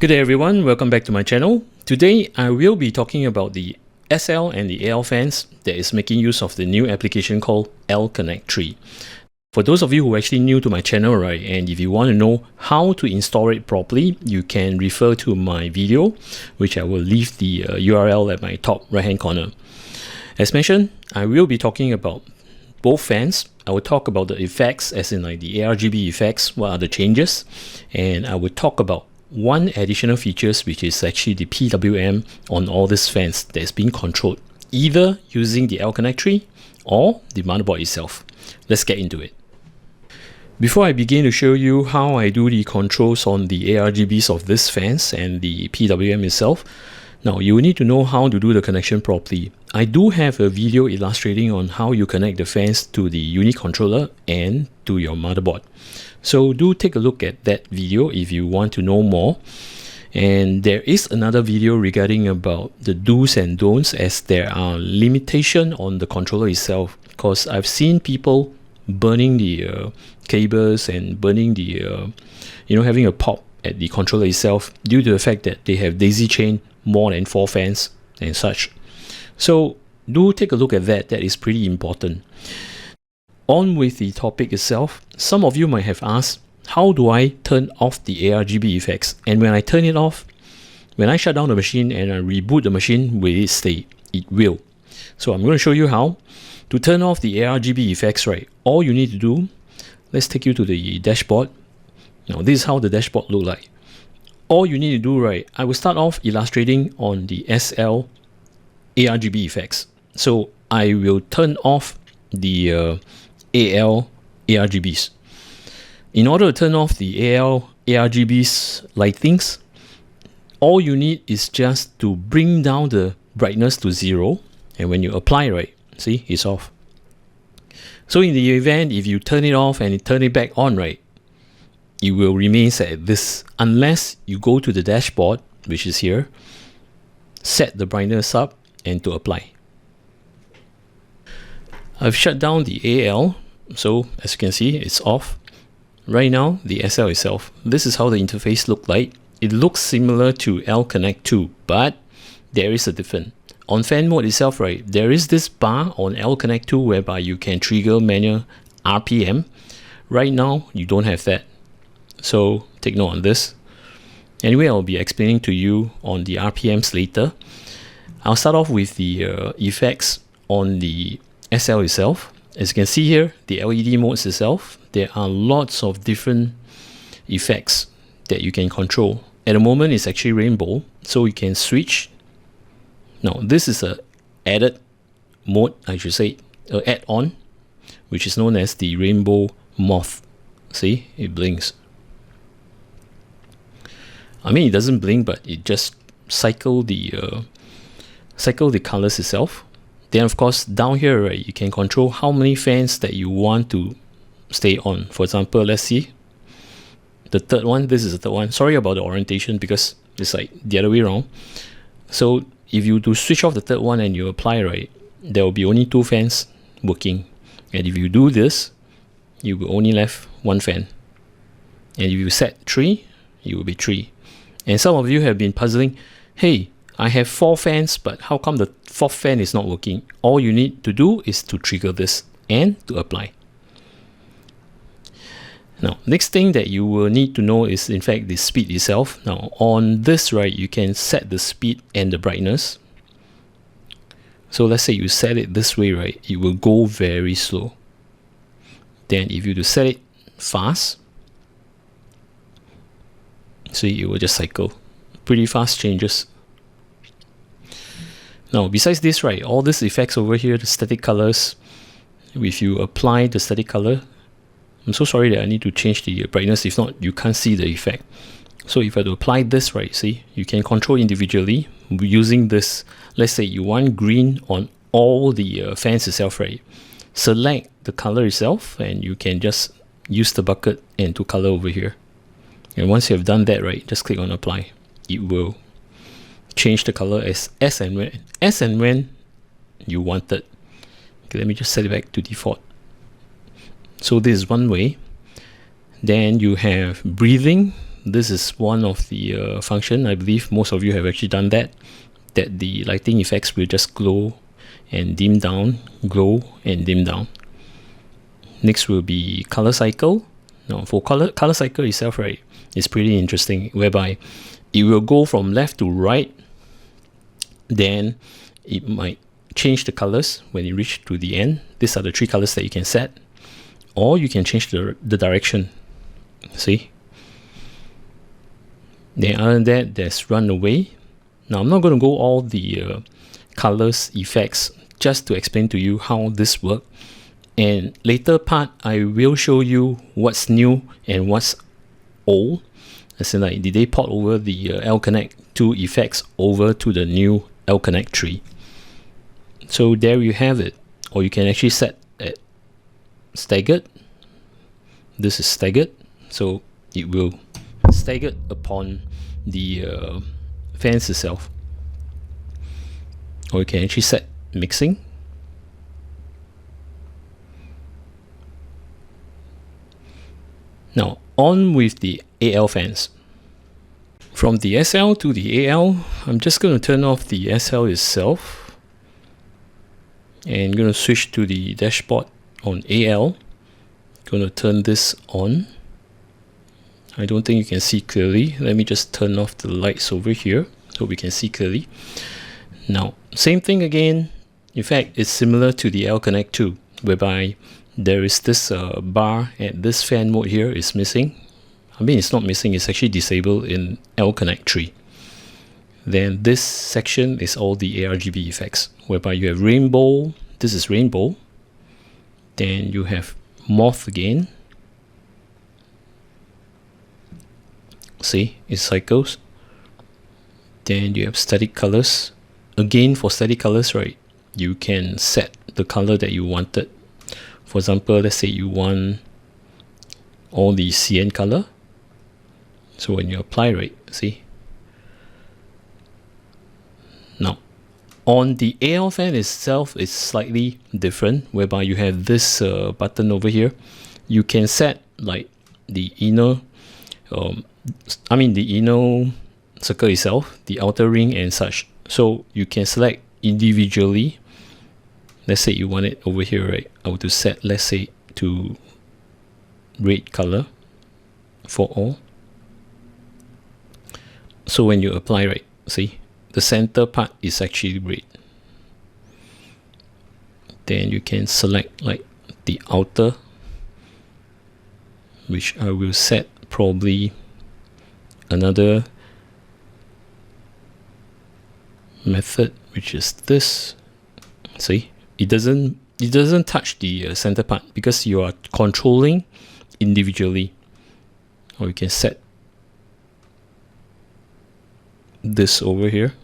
Good day everyone, welcome back to my channel. Today I will be talking about the SL and the AL fans that is making use of the new application called L-Connect 3. For those of you who are actually new to my channel, right, and if you want to know how to install it properly, you can refer to my video, which I will leave the URL at my top right hand corner. As mentioned, I will be talking about both fans. I will talk about the effects, as in like the aRGB effects, what are the changes, and I will talk about one additional features, which is actually the PWM on all these fans that is being controlled either using the L-Connect 3 or the motherboard itself. Let's get into it. Before I begin to show you how I do the controls on the aRGBs of these fans and the PWM itself, now you will need to know how to do the connection properly. I do have a video illustrating on how you connect the fans to the unit controller and to your motherboard. So do take a look at that video if you want to know more. And there is another video regarding about the do's and don'ts, as there are limitations on the controller itself, because I've seen people burning the cables and burning the having a pop at the controller itself due to the fact that they have daisy chain more than 4 fans and such. So do take a look at that. That is pretty important. On with the topic itself, some of you might have asked, how do I turn off the aRGB effects? And when I turn it off, when I shut down the machine and I reboot the machine, will it stay? It will. So I'm going to show you how to turn off the aRGB effects, right? All you need to do, let's take you to the dashboard. Now this is how the dashboard look like. All you need to do, right, I will start off illustrating on the SL aRGB effects. So I will turn off the AL aRGBs. In order to turn off the AL aRGBs lightings, all you need is just to bring down the brightness to 0, and when you apply, right, see, it's off. So in the event if you turn it off and you turn it back on, right, it will remain at this unless you go to the dashboard, which is here, set the brightness up and to apply. I've shut down the AL, so as you can see, it's off. Right now, the SL itself, this is how the interface looks like. It looks similar to L-Connect 2, but there is a difference. On fan mode itself, right, there is this bar on L-Connect 2 whereby you can trigger manual RPM. Right now, you don't have that. So take note on this. Anyway, I'll be explaining to you on the RPMs later. I'll start off with the effects on the SL itself. As you can see here, the LED modes itself, there are lots of different effects that you can control. At the moment, it's actually rainbow, so you can switch. Now, this is a added mode, I should say, add-on, which is known as the rainbow moth. See, it blinks. I mean, it doesn't blink, but it just cycle the colors itself. Then of course down here, right, you can control how many fans that you want to stay on. For example, let's see the third one. This is the third one. Sorry about the orientation because it's like the other way around. So if you do switch off the third one and you apply, right, there will be only 2 fans working. And if you do this, you will only left 1 fan. And if you set 3, it will be 3. And some of you have been puzzling, hey, I have 4 fans, but how come the 4th fan is not working? All you need to do is to trigger this and to apply. Now, next thing that you will need to know is in fact the speed itself. Now, on this, right, you can set the speed and the brightness. So let's say you set it this way, right, it will go very slow. Then if you do set it fast, see, it will just cycle. Pretty fast changes. Now, besides this, right, all these effects over here, the static colors, if you apply the static color, I'm so sorry that I need to change the brightness, if not, you can't see the effect. So if I do apply this, right, see, you can control individually using this. Let's say you want green on all the fans itself, right? Select the color itself, and you can just use the bucket and to color over here. And once you have done that, right, just click on apply. It will change the color as and when you want it. Okay, let me just set it back to default. So this is one way. Then you have breathing. this is one of the function. I believe most of you have actually done that the lighting effects will just glow and dim down, glow and dim down. Next will be color cycle. Now for color cycle itself, right, it's pretty interesting, whereby it will go from left to right, then it might change the colors when you reach to the end. These are the 3 colors that you can set, or you can change the direction. See? Then other than that, there's run away. Now I'm not going to go all the colors effects, just to explain to you how this works. And later part, I will show you what's new and what's old. As in, like, did they port over the L-Connect 2 effects over to the new L-Connect 3? So there you have it. Or you can actually set at staggered. This is staggered, so it will stagger upon the fans itself. Or you can actually set mixing. Now on with the AL fans. From the SL to the AL, I'm just going to turn off the SL itself and going to switch to the dashboard on AL. Going to turn this on. I don't think you can see clearly. Let me just turn off the lights over here so we can see clearly. Now same thing again. In fact, it's similar to the L-Connect 2, whereby there is this bar at this fan mode here is missing. I mean, it's not missing, it's actually disabled in L-Connect 3. Then this section is all the aRGB effects, whereby you have rainbow. This is rainbow. Then you have moth again. See, it cycles. Then you have static colors. Again, for static colors, right, you can set the color that you wanted. For example, let's say you want all the cyan color. So when you apply, right, see. Now, on the AL fan itself, it's slightly different, whereby you have this button over here. You can set like the inner, the inner circle itself, the outer ring and such. So you can select individually. Let's say you want it over here, right? I would to set, let's say, to red color for all. So when you apply, right, see, the center part is actually red. Then you can select like the outer, which I will set probably another method, which is this. See, it doesn't touch the center part because you are controlling individually. Or you can set this over here.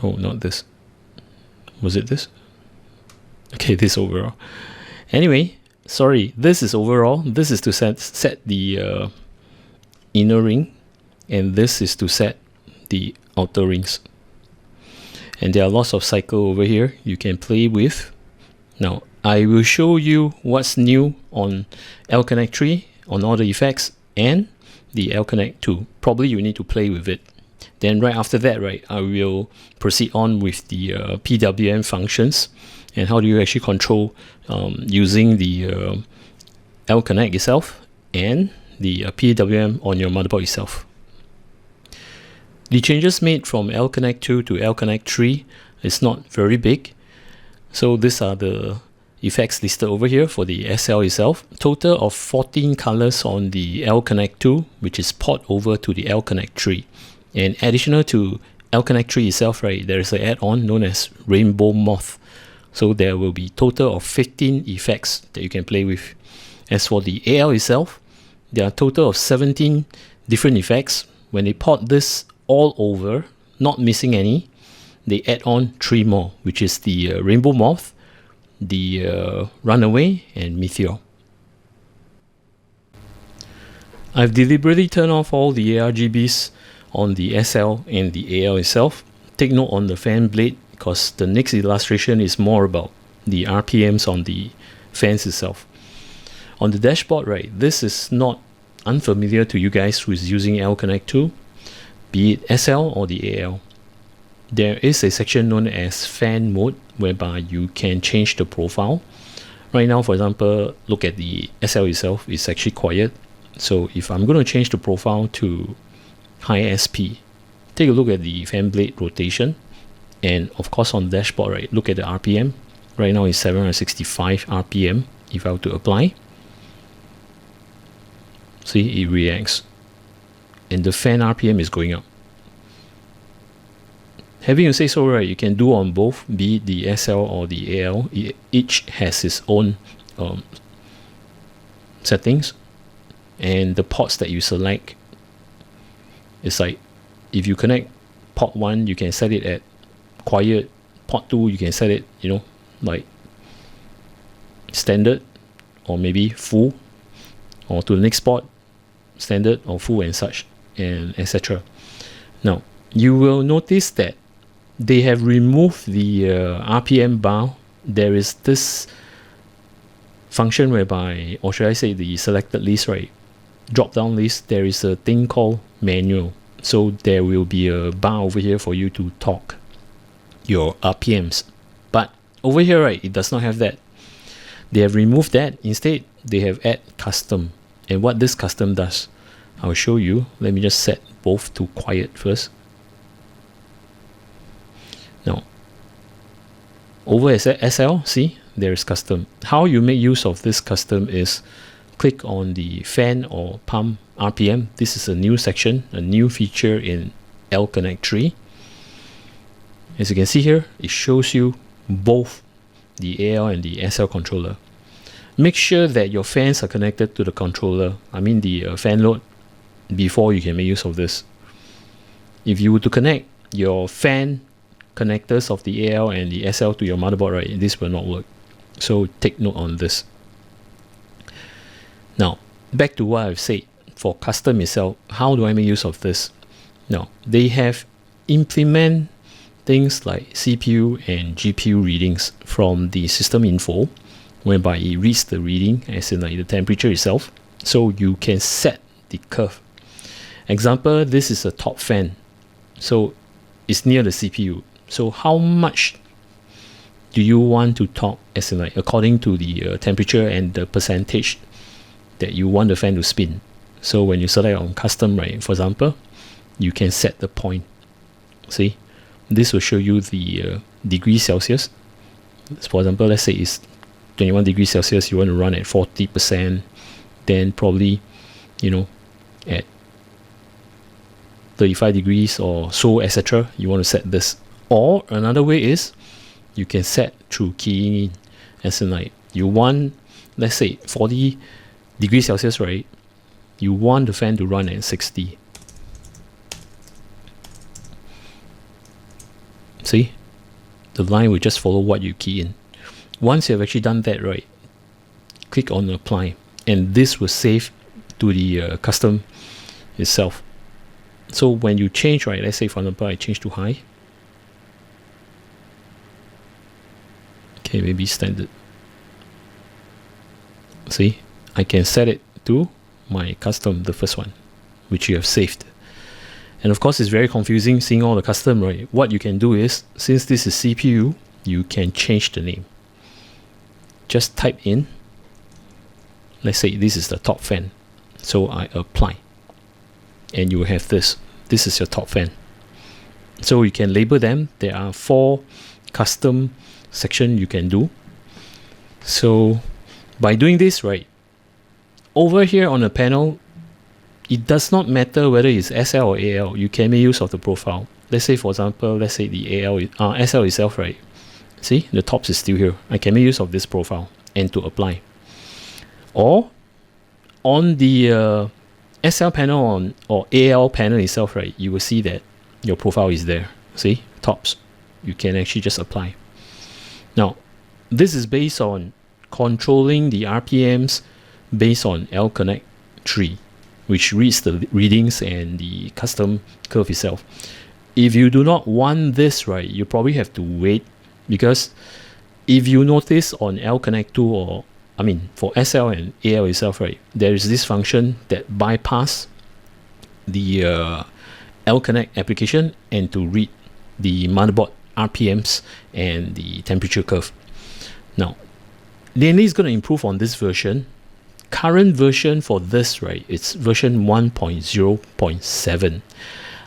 Oh, not this. Was it this? Okay, this overall. Anyway, sorry, this is overall. This is to set the inner ring, and this is to set the outer rings. And there are lots of cycle over here you can play with. Now I will show you what's new on L-Connect 3 on all the effects and the L-Connect 2. Probably you need to play with it. Then right after that, right, I will proceed on with the PWM functions and how do you actually control using the L-Connect itself and the PWM on your motherboard itself. The changes made from L-Connect 2 to L-Connect 3 is not very big. So these are the effects listed over here for the SL itself. Total of 14 colors on the L-Connect 2, which is port over to the L-Connect 3. And additional to L-Connect 3 itself, right, there is an add-on known as Rainbow Moth. So there will be total of 15 effects that you can play with. As for the AL itself, there are a total of 17 different effects. When they port this all over, not missing any, they add on 3 more, which is the Rainbow Moth, the Runaway, and Meteor. I've deliberately turned off all the aRGBs on the SL and the AL itself. Take note on the fan blade because the next illustration is more about the RPMs on the fans itself. On the dashboard, right, this is not unfamiliar to you guys who is using L-Connect 2, be it SL or the AL. There is a section known as fan mode whereby you can change the profile. Right now, for example, look at the SL itself, it's actually quiet. So if I'm going to change the profile to high SP, take a look at the fan blade rotation, and of course on the dashboard, right, look at the RPM. Right now it's 765 RPM. If I were to apply, see, it reacts, and the fan RPM is going up. Having to say so, right, you can do on both, be it the SL or the AL. Each has its own settings, and the ports that you select, it's like if you connect port 1, you can set it at quiet. Port 2, you can set it, you know, like standard or maybe full, or to the next port, standard or full and such, and etc. Now you will notice that they have removed the RPM bar. There is this function whereby, or should I say the selected list, right, drop down list, there is a thing called manual. So there will be a bar over here for you to talk your RPMs, but over here, right, it does not have that. They have removed that. Instead, they have add custom. And what this custom does, I'll show you. Let me just set both to quiet first. Now, over at SL, see, there is custom. How you make use of this custom is click on the fan or pump RPM. This is a new section, a new feature in L-Connect 3. As you can see here, it shows you both the AL and the SL controller. Make sure that your fans are connected to the controller, I mean the fan load, before you can make use of this. If you were to connect your fan connectors of the AL and the SL to your motherboard, right, this will not work. So take note on this. Now, back to what I've said for custom itself, how do I make use of this? Now, they have implement things like CPU and GPU readings from the system info, whereby it reads the reading as in like the temperature itself, so you can set the curve. Example, this is a top fan, so it's near the CPU. So how much do you want to top, as in like according to the temperature and the percentage that you want the fan to spin? So when you select on custom, right, for example, you can set the point. See, this will show you the degrees Celsius. For example, let's say it's 21 degrees Celsius, you want to run at 40%, then probably, you know, at 35 degrees or so, etc. You want to set this. Or another way is you can set through keying in, as in like you want, let's say 40 degrees Celsius, right? You want the fan to run at 60. See, the line will just follow what you key in. Once you have actually done that, right, click on apply, and this will save to the custom itself. So when you change, right, let's say for example I change to high, okay, maybe standard. See, I can set it to my custom, the first one, which you have saved. And of course, it's very confusing seeing all the custom, right? What you can do is, since this is CPU, you can change the name. Just type in, let's say this is the top fan. So I apply, and you will have this. This is your top fan. So you can label them. There are 4 custom sections you can do. So by doing this, right, over here on the panel, it does not matter whether it's SL or AL. You can make use of the profile. Let's say, for example, let's say the SL itself, right? See, the tops is still here. I can make use of this profile and to apply. Or on the SL panel or AL panel itself, right, you will see that your profile is there. See, tops. You can actually just apply. Now, this is based on controlling the RPMs based on L-Connect 3, which reads the readings and the custom curve itself. If you do not want this, right, you probably have to wait, because if you notice on L-Connect 2 or for SL and AL itself, right, there is this function that bypass the L-Connect application and to read the motherboard RPMs and the temperature curve. Now, Lian Li is going to improve on this version. Current version for this, right, it's version 1.0.7.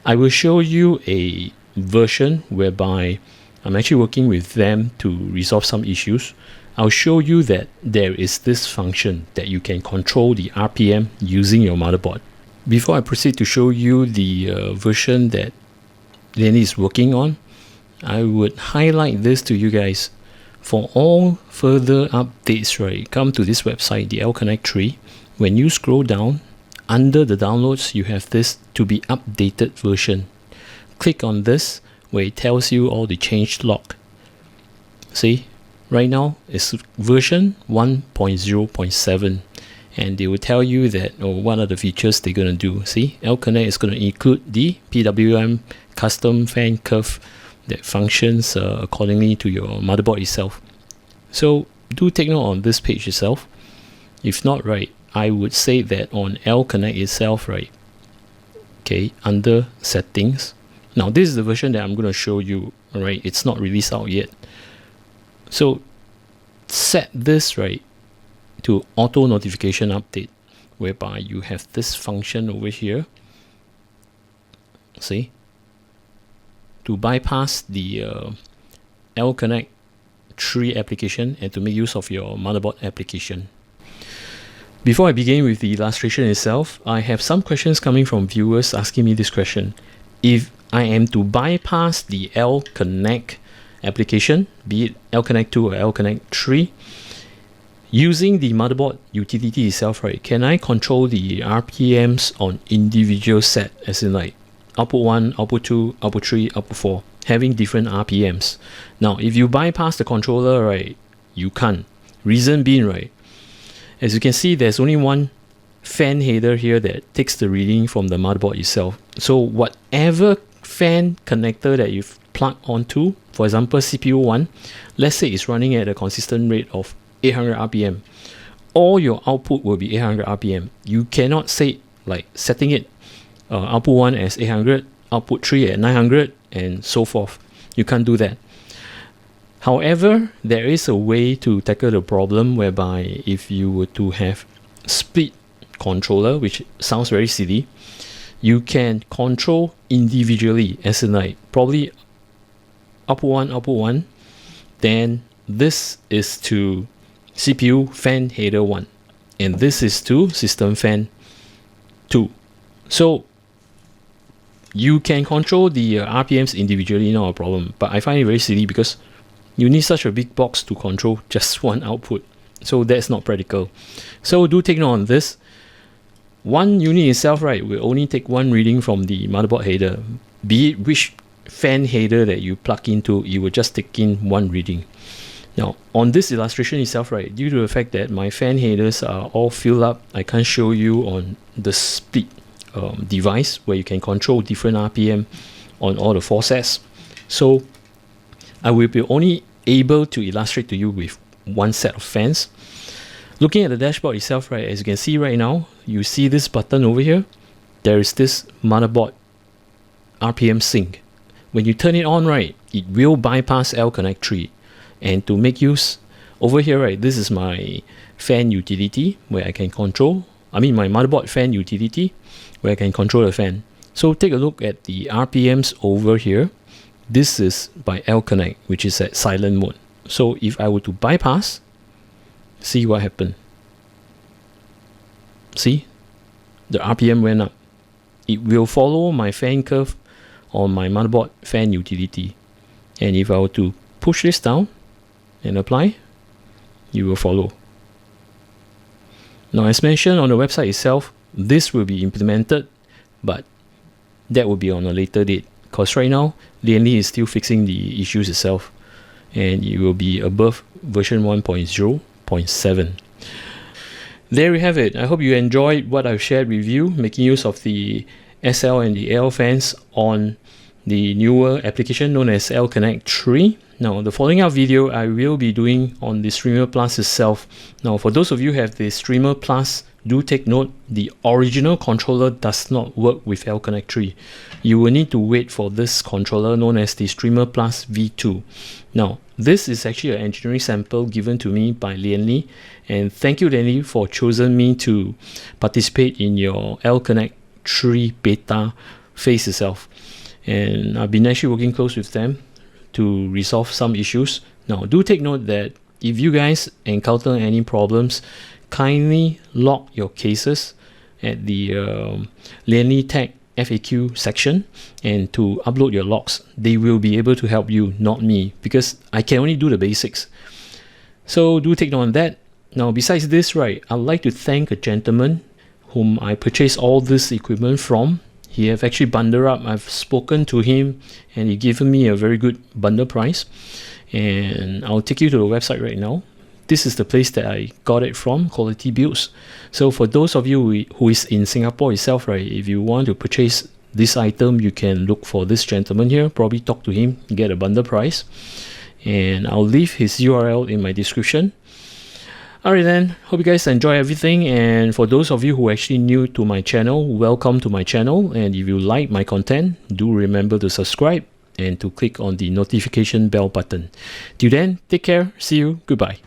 I will show you a version whereby I'm actually working with them to resolve some issues. I'll show you that there is this function that you can control the RPM using your motherboard. Before I proceed to show you the version that Lian Li is working on, I would highlight this to you guys. For all further updates, right, come to this website, the L-Connect tree. When you scroll down, under the downloads, you have this to be updated version. Click on this where it tells you all the changelog. See, right now it's version 1.0.7, and they will tell you that what are the features they're going to do. See, L-Connect is going to include the PWM custom fan curve that functions accordingly to your motherboard itself. So do take note on this page itself. If not, right, I would say that on L-Connect itself, right, okay, under settings. Now this is the version that I'm going to show you, right? It's not released out yet. So set this, right, to auto notification update, whereby you have this function over here. See, to bypass the L-Connect tree application and to make use of your motherboard application. Before I begin with the illustration itself, I have some questions coming from viewers asking me this question. If I am to bypass the L-Connect application, be it L-Connect 2 or L-Connect 3, using the motherboard utility itself, right, can I control the RPMs on individual set, as in like output 1, output 2, output 3, output 4, having different RPMs? Now, if you bypass the controller, right, you can't. Reason being, right, as you can see, there's only one fan header here that takes the reading from the motherboard itself. So whatever fan connector that you've plugged onto, for example, CPU 1, let's say it's running at a consistent rate of 800 RPM, all your output will be 800 RPM. You cannot say like setting it output 1 as 800, output 3 at 900, and so forth. You can't do that. However, there is a way to tackle the problem whereby if you were to have split controller, which sounds very silly, you can control individually, as in like probably output 1, then this is to CPU fan header 1, and this is to system fan 2. So you can control the RPMs individually, not a problem, but I find it very silly because you need such a big box to control just one output. So that's not practical. So do take note on this. One unit itself, right, will only take one reading from the motherboard header. Be it which fan header that you plug into, you will just take in one reading. Now, on this illustration itself, right, due to the fact that my fan headers are all filled up, I can't show you on the split device where you can control different RPM on all the 4 sets. So I will be only able to illustrate to you with one set of fans. Looking at the dashboard itself, right, as you can see right now, you see this button over here. There is this motherboard RPM sync. When you turn it on, right, it will bypass L-Connect 3. And to make use, over here, right, this is my fan utility where I can control, my motherboard fan utility where I can control the fan. So take a look at the RPMs over here. This is by L-Connect, which is at silent mode. So if I were to bypass, see what happened. See, the RPM went up. It will follow my fan curve on my motherboard fan utility. And if I were to push this down and apply, you will follow. Now, as mentioned on the website itself, this will be implemented, but that will be on a later date, because right now Lian Li is still fixing the issues itself, and it will be above version 1.0.7. There we have it. I hope you enjoyed what I've shared with you, making use of the SL and the AL fans on the newer application known as L-Connect 3. Now, the following up video I will be doing on the Streamer Plus itself. Now, for those of you who have the Streamer Plus, do take note, the original controller does not work with L-Connect 3. You will need to wait for this controller known as the Streamer Plus V2. Now, this is actually an engineering sample given to me by Lian Li, and thank you, Lian Li, for choosing me to participate in your L-Connect 3 beta phase itself. And I've been actually working close with them to resolve some issues. Now, do take note that if you guys encounter any problems, kindly log your cases at the Lian Li Tech FAQ section, and to upload your logs. They will be able to help you, not me, because I can only do the basics. So do take note on that. Now, besides this, right, I'd like to thank a gentleman whom I purchased all this equipment from. He have actually bundled up. I've spoken to him and he given me a very good bundle price, and I'll take you to the website right now. This is the place that I got it from, Quality Builds. So for those of you who is in Singapore itself, right, if you want to purchase this item, you can look for this gentleman here, probably talk to him, get a bundle price, and I'll leave his URL in my description. Alright then, hope you guys enjoy everything, and for those of you who are actually new to my channel, welcome to my channel, and if you like my content, do remember to subscribe and to click on the notification bell button. Till then, take care, see you, goodbye.